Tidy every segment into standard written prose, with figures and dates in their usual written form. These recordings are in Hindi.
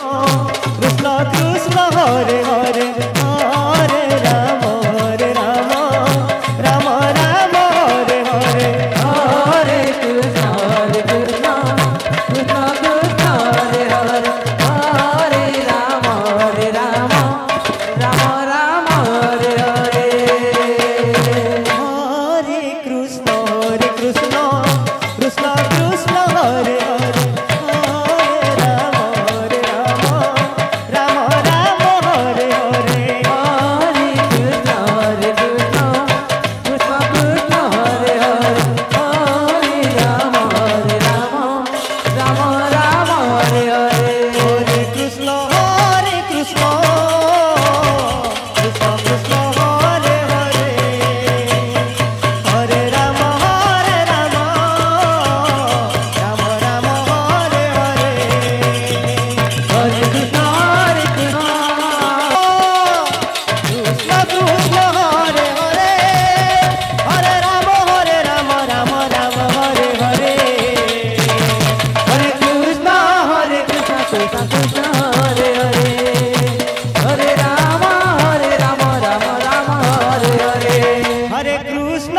कृष्ण कृष्ण हरे हरे हरे राम राम राम हरे हरे हरे कृष्ण कृष्ण कृष्ण हरे हरे हरे राम राम राम हरे हरे हरे कृष्ण कृष्ण कृष्ण हरे हरे राम राम राम हरे हरे हरे कृष्ण कृष्ण कृष्ण हरे हरे हरे राम राम राम हरे हरे हरे कृष्ण कृष्ण कृष्ण हरे हरे हरे राम राम राम हरे हरे हरे कृष्ण कृष्ण कृष्ण हरे हरे हरे राम राम राम हरे हरे हरे कृष्ण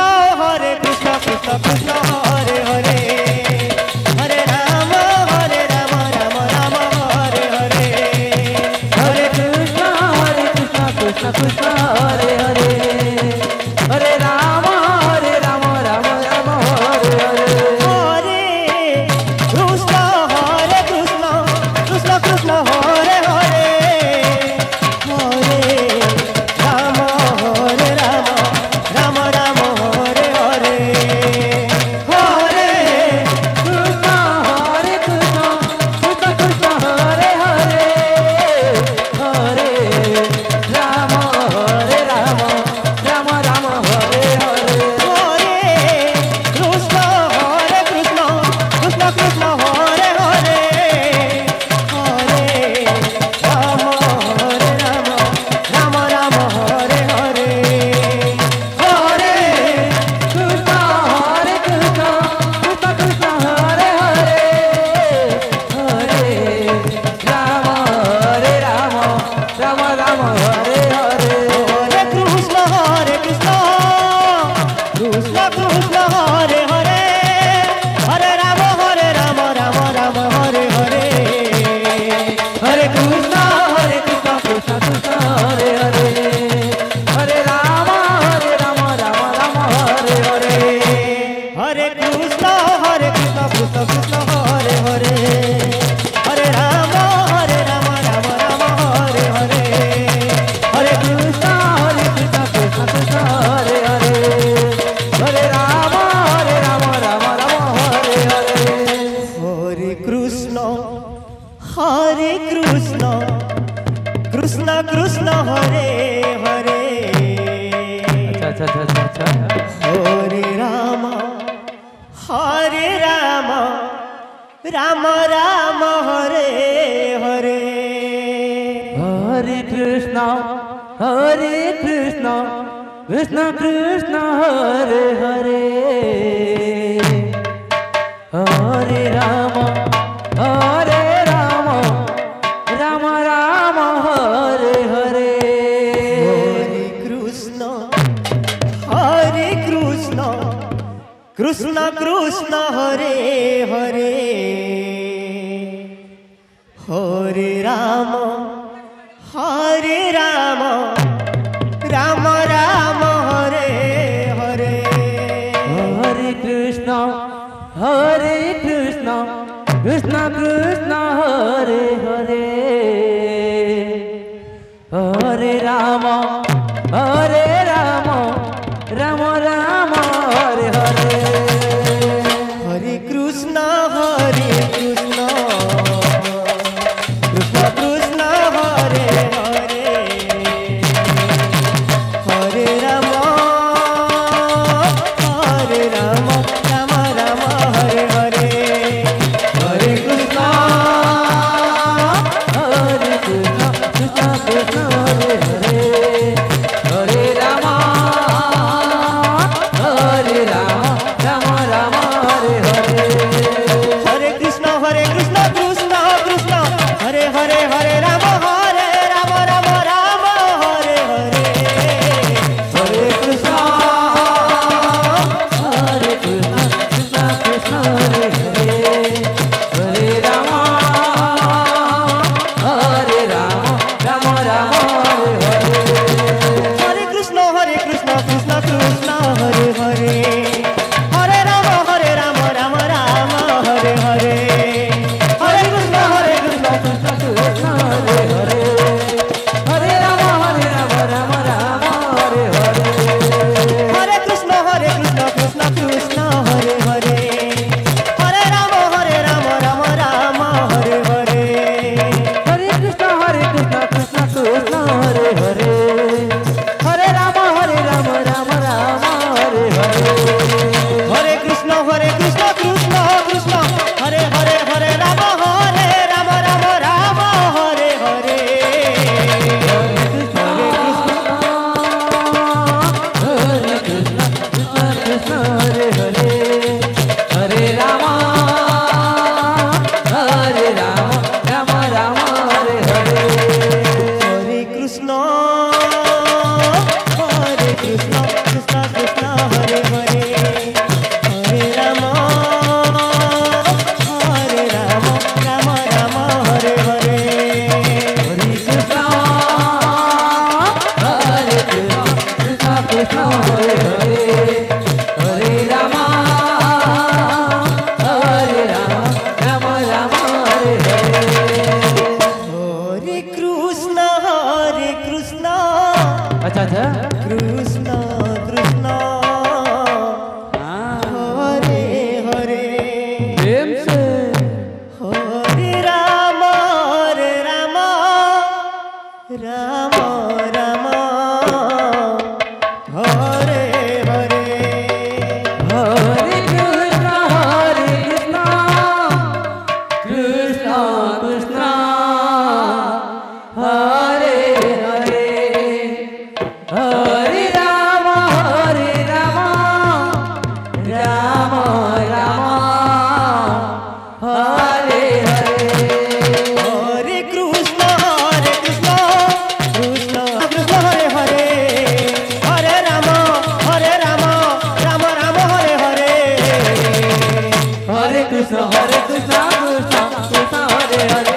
कृष्ण कृष्ण हरे हरे हरे राम राम राम हरे हरे हरे कृष्ण कृष्ण कृष्ण हरे हरे हरे राम राम राम हरे हरे हरे कृष्ण कृष्ण कृष्ण हरे हरे हरे राम राम राम हरे हरे हरे कृष्ण कृष्ण कृष्ण हरे हरे हरे राम राम राम हरे हरे हरे कृष्ण कृष्ण कृष्ण हरे हरे हरे राम राम राम हरे हरे हरे कृष्ण कृष्ण कृष्ण हरे हरे हरे राम राम राम हरे हरे हरे कृष्ण कृष्ण कृष्ण हरे हरे हरे राम राम हरे हरे हरे कृष्ण कृष्ण कृष्ण हरे हरे हरे राम राम राम हरे हरे हरे कृष्ण कृष्ण कृष्ण हरे हरे हरे राम राम हरे हरे हरे कृष्ण कृष्ण कृष्ण हरे हरे हरे राम राम राम हरे हरे हरे कृष्ण कृष्ण कृष्ण हरे हरे हरे राम राम हरे हरे हरे कृष्ण कृष्ण कृष्ण हरे हरे अच्छा हरे राम राम राम हरे हरे हरे कृष्ण कृष्ण कृष्ण हरे हरे हरे राम राम राम हरे हरे हरे कृष्ण कृष्ण कृष्ण हरे हरे हरे राम राम राम हरे हरे हरे कृष्ण कृष्ण कृष्ण हरे हरे हरे राम राम हरे हरे हरे कृष्ण कृष्ण कृष्ण हरे हरे हरे हरे राम राम राम हरे हरे हरे कृष्णा कृष्णा कृष्णा हरे हरे हरे राम राम राम हरे हरे हरे कृष्ण कृष्ण कृष्ण हरे हरे हरे राम राम राम हरे हरे हरे कृष्ण कृष्ण कृष्ण कृष्ण हरे हरे हरे राम राम राम हरे हरे हरे कृष्ण कृष्ण कृष्ण हरे हरे हरे राम राम राम हरे हरे हरे कृष्ण कृष्ण कृष्ण हरे हरे हरे राम राम राम हरे हरे हरे कृष्ण कृष्ण कृष्ण हरे हरे हरे राम राम राम हरे हरे हरे कृष्ण कृष्ण हरे हरे हरे राम राम राम हरे हरे हरे कृष्ण कृष्ण कृष्ण हरे हरे हरे राम राम राम हरे हरे हरे कृष्ण कृष्ण हरे हरे हरे राम राम राम हरे हरे हरे कृष्ण अच्छा अच्छा कृष्ण कृष्ण हरे हरे प्रेम से हरे राम राम राम हरे हरे हरे कृष्ण कृष्ण कृष्ण हरे हरे हरे राम राम राम हरे हरे हरे कृष्ण कृष्ण कृष्ण हरे हरे हरे राम राम राम हरे हरे हरे कृष्ण कृष्ण कृष्ण हरे हरे हरे राम राम हरे हरे हरे कृष्ण कृष्ण कृष्ण हरे हरे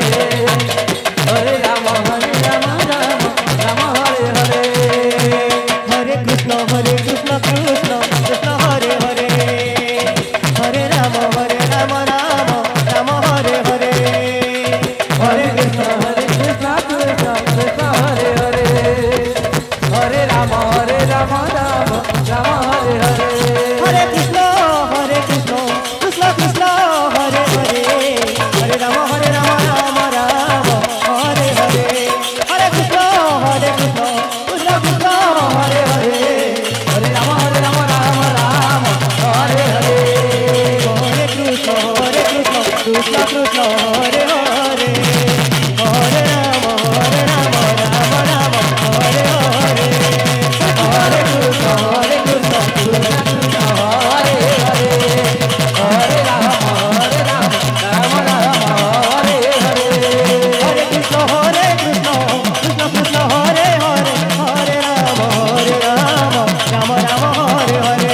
हरे राम राम हरे हरे हरे कृष्ण कृष्ण कृष्ण हरे हरे हरे राम हरे राम हरे हरे हरे कृष्ण कृष्ण कृष्ण हरे हरे हरे राम राम हरे हरे हरे कृष्ण कृष्ण कृष्ण हरे हरे हरे राम हरे हरे हरे कृष्ण कृष्ण कृष्ण हरे हरे हरे राम राम हरे हरे हरे कृष्ण कृष्ण कृष्ण हरे हरे हरे राम हरे हरे हरे कृष्ण कृष्ण कृष्ण हरे हरे हरे राम राम हरे हरे हरे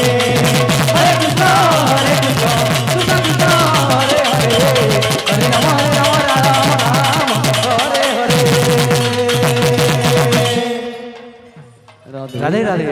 कृष्ण कृष्ण कृष्ण हरे हरे हरे राम हरे हरे राधे राधे।